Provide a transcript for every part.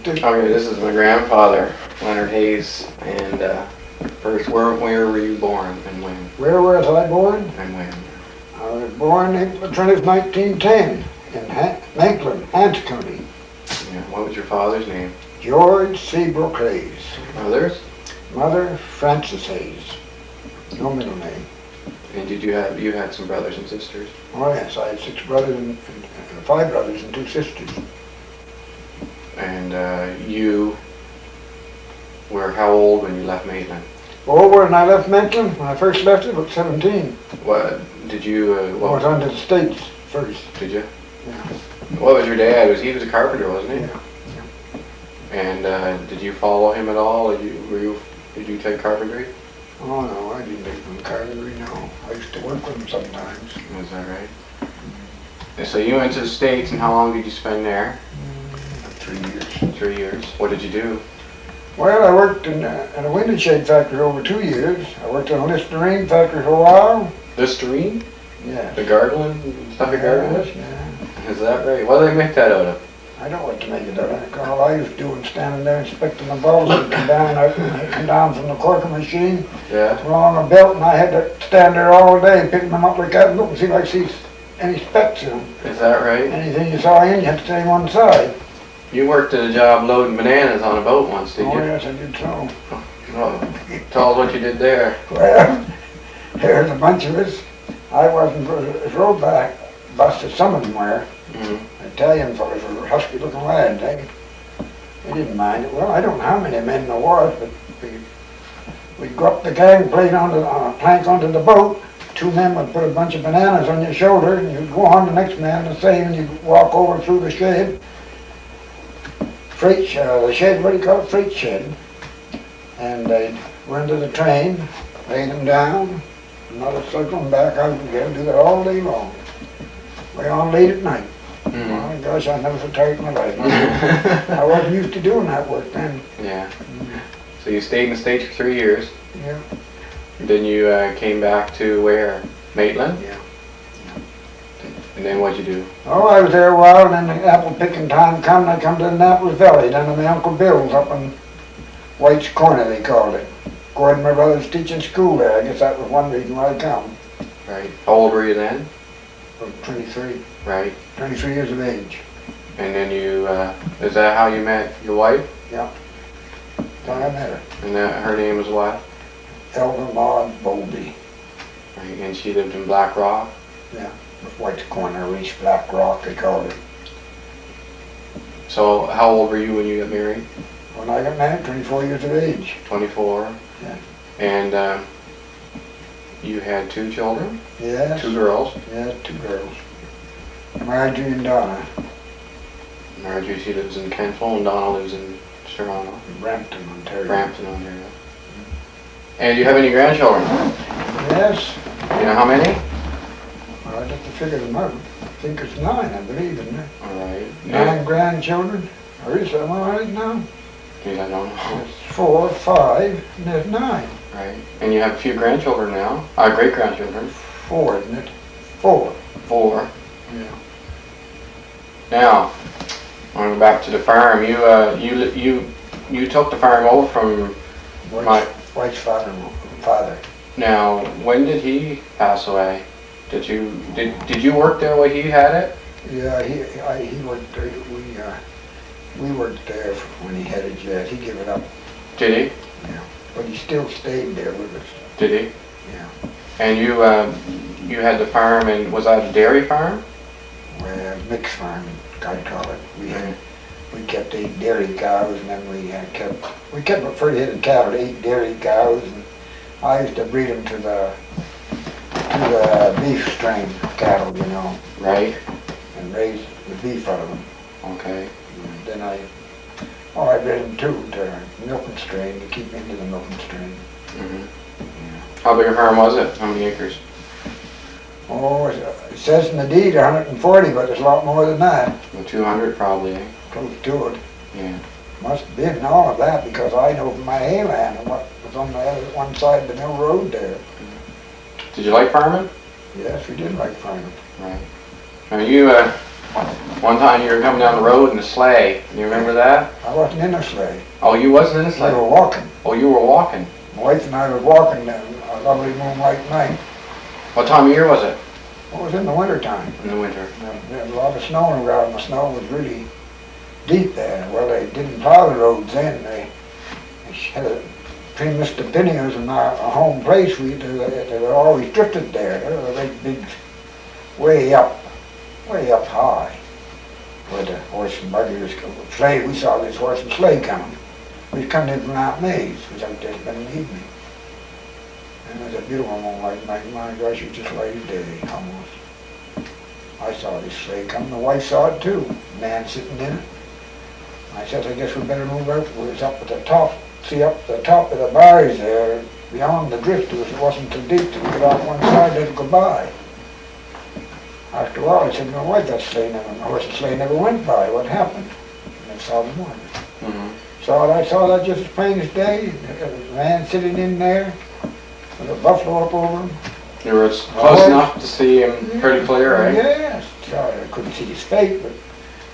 Okay, this is my grandfather, Leonard Hayes, and first, where were you born and when? Where was I born? And when? I was born April 20th, 1910 in Maitland, Hants County. Yeah. What was your father's name? George Seabrook Hayes. Mother's? Mother, Frances Hayes. No middle name. And you had some brothers and sisters? Oh yes, I had 6 brothers and 5 brothers and 2 sisters. And you were how old when you left Maitland? Oh, when I left Maitland, when I first left it, I was 17. What did you? I was on to the States first. Did you? Yeah. What was your dad? He was a carpenter, wasn't he? Yeah. And did you follow him at all? Did you take carpentry? Oh no, I didn't take them carpentry, no. I used to work with them sometimes. Is that right? And so you went to the States, and how long did you spend there? 3 years. 3 years. What did you do? Well, I worked in a window shade factory over 2 years. I worked in a Listerine factory for a while. Listerine? Yeah. The gargling stuff you gargle with? Yeah. Is that right? What do they make that out of? I don't want to make it out of. All I used to do was standing there inspecting the bottles and come down from the corking machine. Yeah. Along a belt, and I had to stand there all day picking them up like that and look and see if I see any specks in them. Is that right? Anything you saw in, you had to stay on one side. You worked at a job loading bananas on a boat once, did you? Oh yes, I did so. Oh, tell us what you did there. Well, there's a bunch of us. I wasn't for the road back bus that some of them were. Mm-hmm. Italian fellas were husky-looking lads. They didn't mind it. Well, I don't know how many men there was, but we'd go up the gangplank on a plank onto the boat. 2 men would put a bunch of bananas on your shoulder, and you'd go on the next man the same, and you'd walk over through the shed. The shed, what do you call it? Freight shed. And they'd run to the train, lay them down, another circle them back out again, do that all day long. Way on late at night. Mm-hmm. Oh my gosh, I never so tired in my life. I wasn't used to doing that work then. Yeah. So you stayed in the States for 3 years. Yeah. Then you came back to where? Maitland? Yeah. And then what'd you do? Oh, I was there a while, and then the apple picking time come, and I come to Annapolis Valley, down to my Uncle Bill's up in White's Corner, they called it. Gordon, my brother's teaching school there. I guess that was one reason why I come. Right. How old were you then? I was 23. Right. 23 years of age. And then you, is that how you met your wife? Yeah. So I met her. And her name was what? Elder Maud Bowlby. Right. And she lived in Black Rock? Yeah. White's Corner, East Black Rock, they called it. So how old were you when you got married? When I got married, 24 years of age. 24? Yeah. And you had 2 children? Yes. 2 girls? Yeah, 2 girls. Marjorie and Donna. Marjorie, she lives in Kentville, and Donna lives in Toronto. Brampton, Ontario. Brampton, Ontario. And do you have any grandchildren? Yes. You know how many? Well, I'd have to figure them out. I think it's 9, I believe, isn't there? All right. 9 grandchildren. Or is that right now? Geez, I don't know. There's 4, 5, and there's 9. Right. And you have a few grandchildren now. Great-grandchildren. 4, isn't it? 4. 4. Yeah. Now, I want to go back to the farm. You took the farm over from White's father. Now, when did he pass away? Did you work there when he had it? Yeah, he worked there. We worked there when he had it. Yeah, he gave it up. Did he? Yeah, but he still stayed there with us. Did he? Yeah. And you had the farm, and was that a dairy farm? Well, mixed farm, I'd call it. We kept 8 dairy cows, and then we kept a pretty head of cattle, 8 dairy cows, and I used to breed them to the beef strain cattle, you know. Right. And raise the beef out of them. Okay. And then I bred them too to milking strain, to keep into the milking strain. Mm-hmm. Yeah. How big a farm was it? How many acres? Oh, it says in the deed 140, but there's a lot more than that. Well, 200 probably, eh? Close to it. Yeah. Must have been all of that, because I know from my hay land and what was on the other one side of the mill road there. Did you like farming? Yes, we did like farming. Right. Now you One time you were coming down the road in a sleigh. You remember that? I wasn't in a sleigh. Oh, you wasn't in a We sleigh? were walking. Oh, you were walking. My wife and I were walking down a lovely moonlight night. What time of year was it? It was in the winter time. In the winter. There was a lot of snow around. The snow was really deep there. Well, they didn't plow the roads then. They had between Mr. Binniers and our home place, they were always drifted there. There were a great big, way up high, where the horse and buggy was sleigh. We saw this horse and sleigh coming. We was coming in from Aunt May's. It was out there in the evening. And it was a beautiful moonlight night. My gosh, it was just light as day, almost. I saw this sleigh coming. The wife saw it too. Man sitting in it. I said, I guess we better move out. We was up at the top. See, up the top of the bars there, beyond the drift, it wasn't too deep to get off one side, let it go by. After a while, I said, my wife, that horse and sleigh never went by. What happened? And I saw them one. I saw that just as plain as day. A man sitting in there with a buffalo up over him. You were close enough to see him pretty clear, right? Yes. I couldn't see his face, but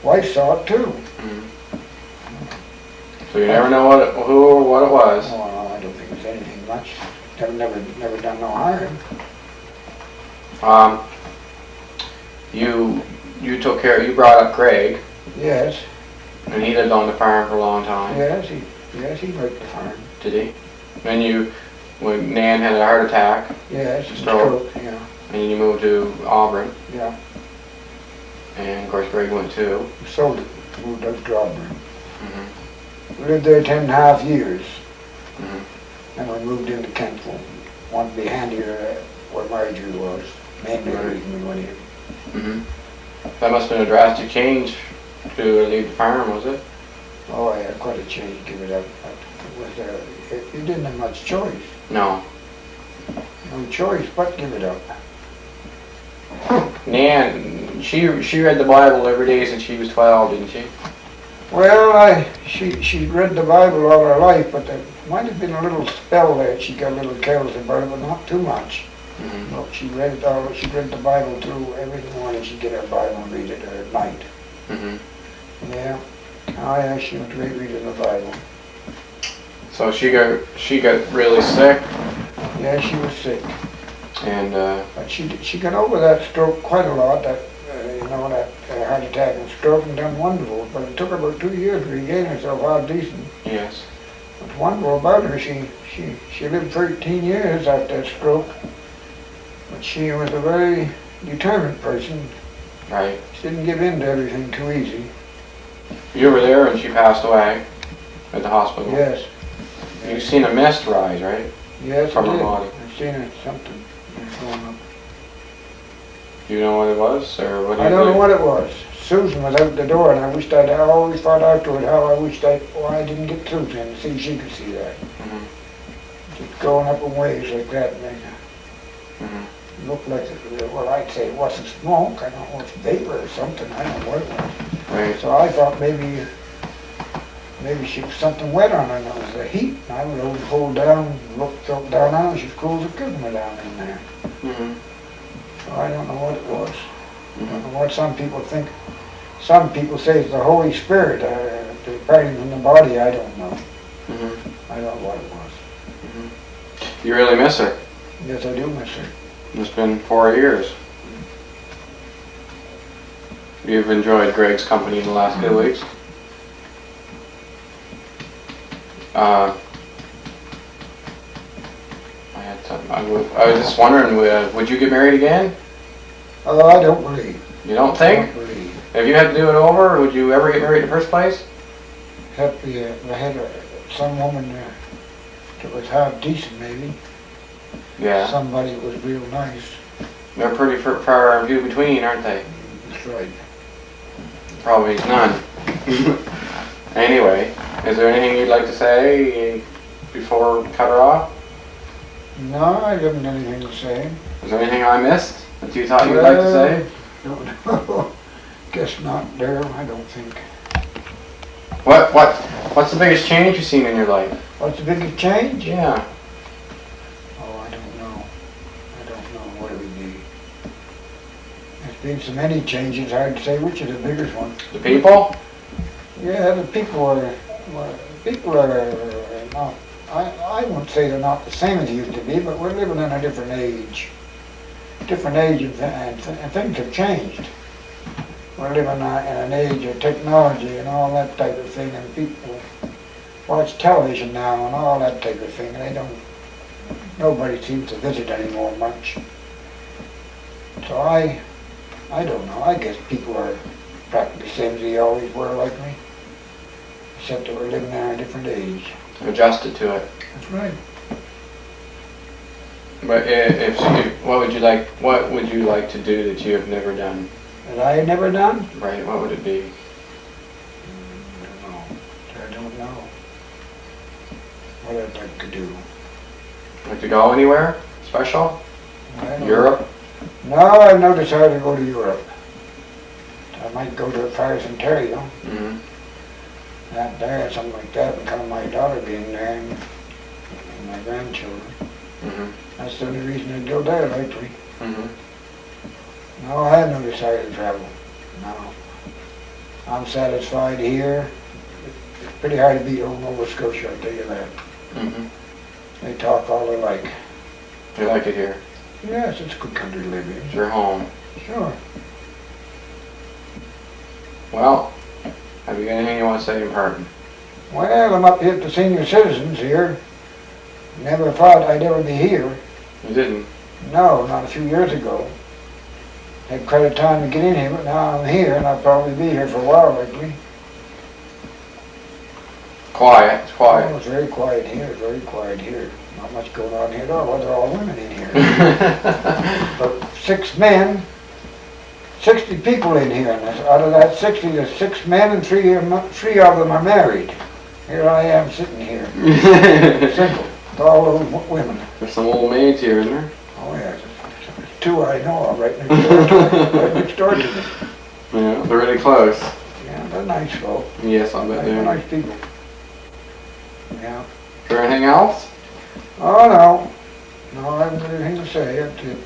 wife saw it too. So you never know who or what it was. Oh, I don't think it was anything much. Never done no harm. You took care. You brought up Greg, Yes. and he lived on the farm for a long time. Yes, he worked the farm. Did he? Then when Nan had a heart attack, Yes, Stroke. yeah. and then you moved to Auburn, Yeah. and of course Greg went too. We sold it, moved up to Auburn. Mhm. We lived there 10.5 years. Mhm. And we moved into Kentville. Wanted to be handier where Marjorie was. Mainly the reason we went in. Mhm. That must have been a drastic change to leave the farm, was it? Oh, yeah, quite a change, give it up. But you didn't have much choice. No. No choice but give it up. Nan, she read the Bible every day since she was 12, didn't she? Well, she read the Bible all her life, but there might have been a little spell there. She got a little careless about it, but not too much. Mm-hmm. Look, she read it all. She read the Bible through every morning. She'd get her Bible and read it at night. Mm-hmm. Yeah. Oh yeah, she was a great reader of the Bible. So she got really sick, Yeah, she was sick, and but she got over that stroke quite a lot. That that heart attack and stroke, and done wonderful. But it took her about 2 years to regain herself half decent. yes. What's wonderful about her, she lived 13 years after that stroke. But she was a very determined person. Right. She didn't give in to everything too easy. You were there when she passed away at the hospital. Yes. You've seen a mist rise, right? Yes, From I her did. body. I've seen it, something going up. Do you know what it was, or what do you I don't know believe? what it was. Susan was out the door, and I always thought afterward how I wished I didn't get through to him to see if she could see that. Mm-hmm. Just going up in waves like that, and Mm-hmm. it looked like, well, I'd say it wasn't smoke. I don't know, it's vapor or something. I don't know what it was. Right. So I thought maybe she was something wet on her, and it was the heat. And I would hold down, felt down on her. She was cool as a cucumber down in there. Mm-hmm. So I don't know what it was. I don't know what some people think. Some people say it's the Holy Spirit departing from the body. I don't know. Mm-hmm. I don't know what it was. Mm-hmm. You really miss her. Yes, I do miss her. It's been 4 years. You've enjoyed Greg's company in the last few weeks. I was just wondering, would you get married again? Oh, I don't believe. You don't I think? don't believe. If you had to do it over, would you ever get married in the first place? Happy, I had some woman that was half decent, maybe. Yeah. Somebody that was real nice. They're pretty far and few between, aren't they? That's right. Probably none. Anyway, is there anything you'd like to say before we cut her off? No, I haven't anything to say. Is there anything I missed that you thought you'd like to say? No, guess not, Darrell. I don't think. What's the biggest change you've seen in your life? What's the biggest change? Yeah. Oh, I don't know. I don't know what it would be. It's Been so many changes, hard to say which is the biggest one. The people? Yeah, the people are not, I wouldn't say they're not the same as they used to be, but we're living in a different age. Different age and things have changed. We're living in an age of technology and all that type of thing, and people watch television now and all that type of thing, and nobody seems to visit anymore much. So I don't know, I guess people are practically the same as they always were like me, except that we're living in a different age. Adjusted to it. That's right. But what would you like to do that you have never done? That I had never done? Right, what would it be? I don't know what I'd like to do. Like to go anywhere special? Europe? No, I've no desire to go to Europe. I might go to as far as Ontario. Mm-hmm. That there, something like that, because of my daughter being there and my grandchildren. Mm-hmm. That's the only reason I'd go there, likely. Mm-hmm. No, I have no desire to travel. No. I'm satisfied here. It's pretty hard to beat old Nova Scotia, I'll tell you that. Mm-hmm. They talk all alike. You like it here? Yes, it's a good country to live in. It's your home. Sure. Well, have you got anything you want to say in Houghton? Well, I'm up here at the senior citizens here. Never thought I'd ever be here. You didn't? No, not a few years ago. Had quite a time to get in here, but now I'm here, and I'll probably be here for a while, likely. Quiet. It's quiet. Oh, it's very quiet here, very quiet here. Not much going on here at all. Well, they're all women in here. But 6 men, 60 people in here, and out of that 60, there's 6 men and 3 of them are married. Here I am sitting here, single, with all those women. There's some old maids here, isn't there? Oh yes, 2 I know of right next door to me. Right next door to me. Yeah, they're really close. Yeah, they're nice folk. Yes, I bet they They're are. nice people. Yeah. Is there anything else? Oh no. No, I haven't got anything to say. That's it.